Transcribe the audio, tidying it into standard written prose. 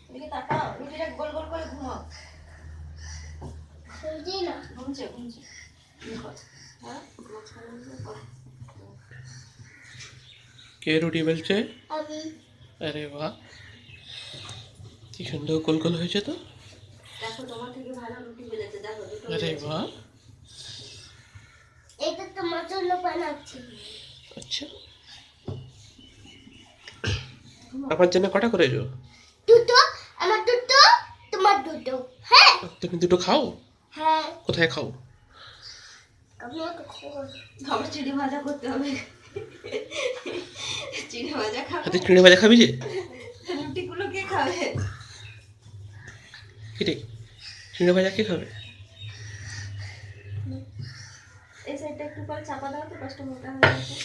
এদিকে তাকাও, রুটিটা গোল গোল করে ঘুমাও। ঘুমছি না, ঘুমছে ঘুমছে। হ্যাঁ, কে রুটি বেলছে? আমি আরে বাহ, কি সুন্দর গোল গোল হয়েছে তো। দেখো তোমার থেকে ভালো রুটি বেলেছে, দেখো দুটো আরে বেলেছে। বাহ, এটা তোমার জন্য বানাচ্ছি। আচ্ছা। আমার জন্য কটা করেছো? দুটো, আমার দুটো, তোমার দুটো। হ্যাঁ তুমি দুটো খাও? হ্যাঁ, কোথায় খাও? আমি ওকে খাবো। আবার চিড়ে ভাজা করতে হবে। চিড়ে ভাজা খাবে? হাতে চিড়ে ভাজা খাবি যে? রুটিগুলো কে খাবে? কি রে, চিড়ে ভাজা কে খাবে? এই সাইডটা একটু করে চাপা দাও তো, কষ্ট মোটা হয়ে গেছে।